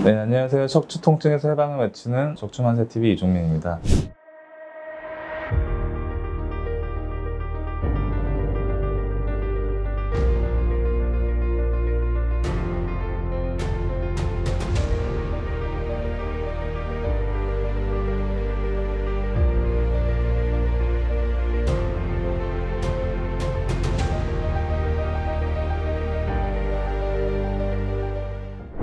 네, 안녕하세요. 척추 통증에서 해방을 외치는 척추만세TV 이종민입니다.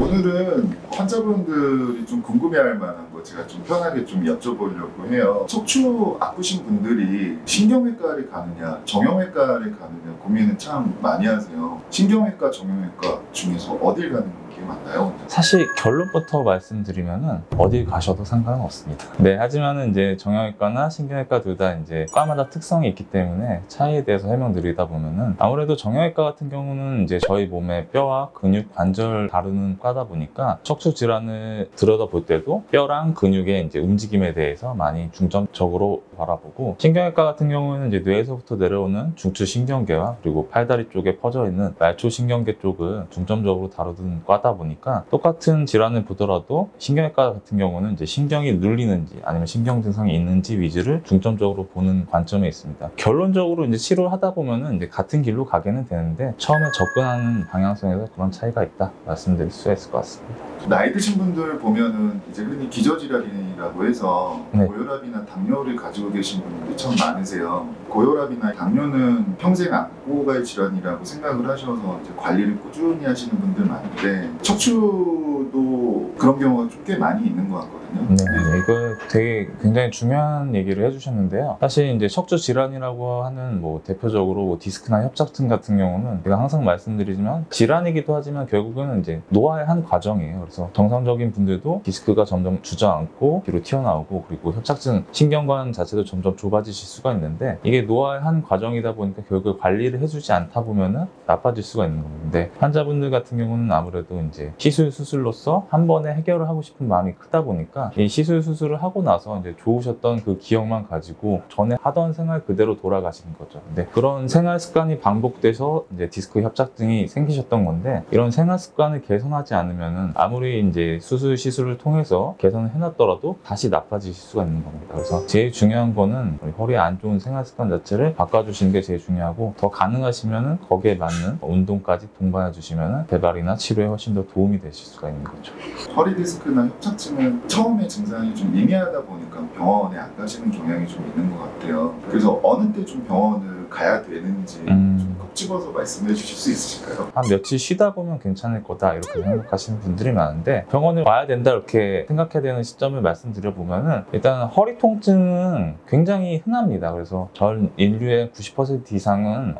오늘은 환자분들이 좀 궁금해할 만한 거 제가 좀 편하게 좀 여쭤보려고 해요. 척추 아프신 분들이 신경외과를 가느냐 정형외과를 가느냐 고민을 참 많이 하세요. 신경외과, 정형외과 중에서 어딜 가는 게 맞나요? 사실 결론부터 말씀드리면은 어딜 가셔도 상관은 없습니다. 네, 하지만은 이제 정형외과나 신경외과 둘 다 이제 과마다 특성이 있기 때문에 차이에 대해서 설명드리다 보면은 아무래도 정형외과 같은 경우는 이제 저희 몸의 뼈와 근육, 관절 다루는 과다 보니까 척추 질환을 들여다볼 때도 뼈랑 근육의 이제 움직임에 대해서 많이 중점적으로 바라보고, 신경외과 같은 경우는 이제 뇌에서부터 내려오는 중추신경계와 그리고 팔다리 쪽에 퍼져 있는 말초신경계 쪽을 중점적으로 다루는 과다 보니까 똑같은 질환을 보더라도 신경외과 같은 경우는 이제 신경이 눌리는지 아니면 신경 증상이 있는지 위주를 중점적으로 보는 관점에 있습니다. 결론적으로 이제 치료를 하다 보면은 이제 같은 길로 가게는 되는데 처음에 접근하는 방향성에서 그런 차이가 있다 말씀드릴 수 있을 것 같습니다. 나이 드신 분들 보면은 이제 흔히 기저질환이라고 해서 네. 고혈압이나 당뇨를 가지고 계신 분들이 참 많으세요. 고혈압이나 당뇨는 평생 안고 갈 질환이라고 생각을 하셔서 이제 관리를 꾸준히 하시는 분들 많은데 척추도 그런 경우가 좀 꽤 많이 있는 것 같거든요. 네, 이거 되게 굉장히 중요한 얘기를 해주셨는데요. 사실 이제 척추 질환이라고 하는 뭐 대표적으로 뭐 디스크나 협착증 같은 경우는 제가 항상 말씀드리지만 질환이기도 하지만 결국은 이제 노화의 한 과정이에요. 그래서 정상적인 분들도 디스크가 점점 주저앉고 뒤로 튀어나오고, 그리고 협착증 신경관 자체도 점점 좁아지실 수가 있는데, 이게 노화의 한 과정이다 보니까 결국 관리를 해주지 않다 보면은 나빠질 수가 있는 겁니다. 근데 환자분들 같은 경우는 아무래도 이제 수술로서 한 번에 해결을 하고 싶은 마음이 크다 보니까 이 수술을 하고 나서 이제 좋으셨던 그 기억만 가지고 전에 하던 생활 그대로 돌아가시는 거죠. 근데 그런 생활 습관이 반복돼서 이제 디스크 협착증이 생기셨던 건데, 이런 생활 습관을 개선하지 않으면은 아무리 이제 시술을 통해서 개선을 해놨더라도 다시 나빠지실 수가 있는 겁니다. 그래서 제일 중요한 거는 우리 허리에 안 좋은 생활 습관 자체를 바꿔주시는 게 제일 중요하고, 더 가능하시면은 거기에 맞는 운동까지 동반해 주시면은 재발이나 치료에 훨씬 더 도움이 되실 수가 있는 거죠. 허리 디스크나 협착증은 처음에 증상이 좀 미미하다 보니까 병원에 안 가시는 경향이 좀 있는 것 같아요. 그래서 어느 때 좀 병원을 가야 되는지 좀 콕 집어서 말씀해 주실 수 있으실까요? 한 며칠 쉬다 보면 괜찮을 거다 이렇게 생각하시는 분들이 많은데, 병원을 와야 된다 이렇게 생각해야 되는 시점을 말씀드려 보면은, 일단 허리 통증은 굉장히 흔합니다. 그래서 전 인류의 90% 이상은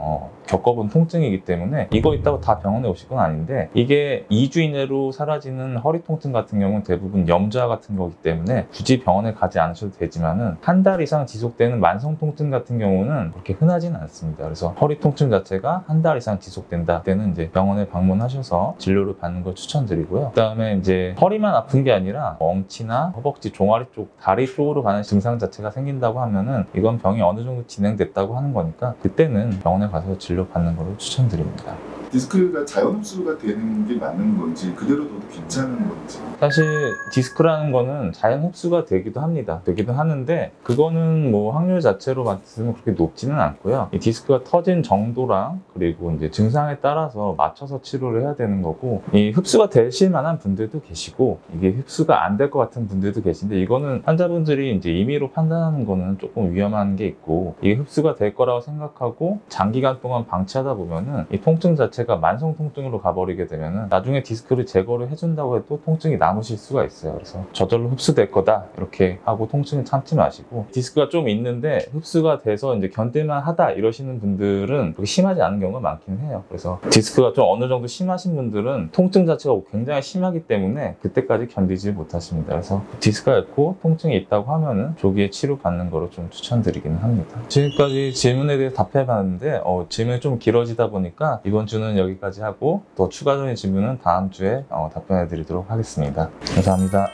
겪어본 통증이기 때문에 이거 있다고 다 병원에 오실 건 아닌데, 이게 2주 이내로 사라지는 허리 통증 같은 경우는 대부분 염좌 같은 거기 때문에 굳이 병원에 가지 않으셔도 되지만은, 한 달 이상 지속되는 만성 통증 같은 경우는 그렇게 흔하지는 않습니다. 그래서 허리 통증 자체가 한 달 이상 지속된다 때는 이제 병원에 방문하셔서 진료를 받는 걸 추천드리고요. 그다음에 이제 허리만 아픈 게 아니라 엄치나 허벅지, 종아리 쪽, 다리 쪽으로 가는 증상 자체가 생긴다고 하면은 이건 병이 어느 정도 진행됐다고 하는 거니까 그때는 병원에 가서 진료 받는 걸 추천드립니다. 디스크가 자연 흡수가 되는 게 맞는 건지 그대로 둬도 괜찮은 건지. 사실 디스크라는 거는 자연 흡수가 되기도 합니다. 되기도 하는데 그거는 뭐 확률 자체로 봤으면 그렇게 높지는 않고요. 이 디스크가 터진 정도랑 그리고 이제 증상에 따라서 맞춰서 치료를 해야 되는 거고, 이 흡수가 되실 만한 분들도 계시고 이게 흡수가 안 될 것 같은 분들도 계신데, 이거는 환자분들이 이제 임의로 판단하는 거는 조금 위험한 게 있고, 이게 흡수가 될 거라고 생각하고 장기간 동안 방치하다 보면은 이 통증 자체가 만성 통증으로 가버리게 되면은 나중에 디스크를 제거를 해준다고 해도 통증이 남으실 수가 있어요. 그래서 저절로 흡수될 거다 이렇게 하고 통증을 참지 마시고, 디스크가 좀 있는데 흡수가 돼서 이제 견딜만 하다 이러시는 분들은 그렇게 심하지 않은 경우가 많긴 해요. 그래서 디스크가 좀 어느 정도 심하신 분들은 통증 자체가 굉장히 심하기 때문에 그때까지 견디지 못하십니다. 그래서 디스크가 있고 통증이 있다고 하면은 조기에 치료받는 거를 좀 추천드리기는 합니다. 지금까지 질문에 대해 답해봤는데 질문이 좀 길어지다 보니까 이번 주는 여기까지 하고, 또 추가적인 질문은 다음 주에 답변해 드리도록 하겠습니다. 감사합니다.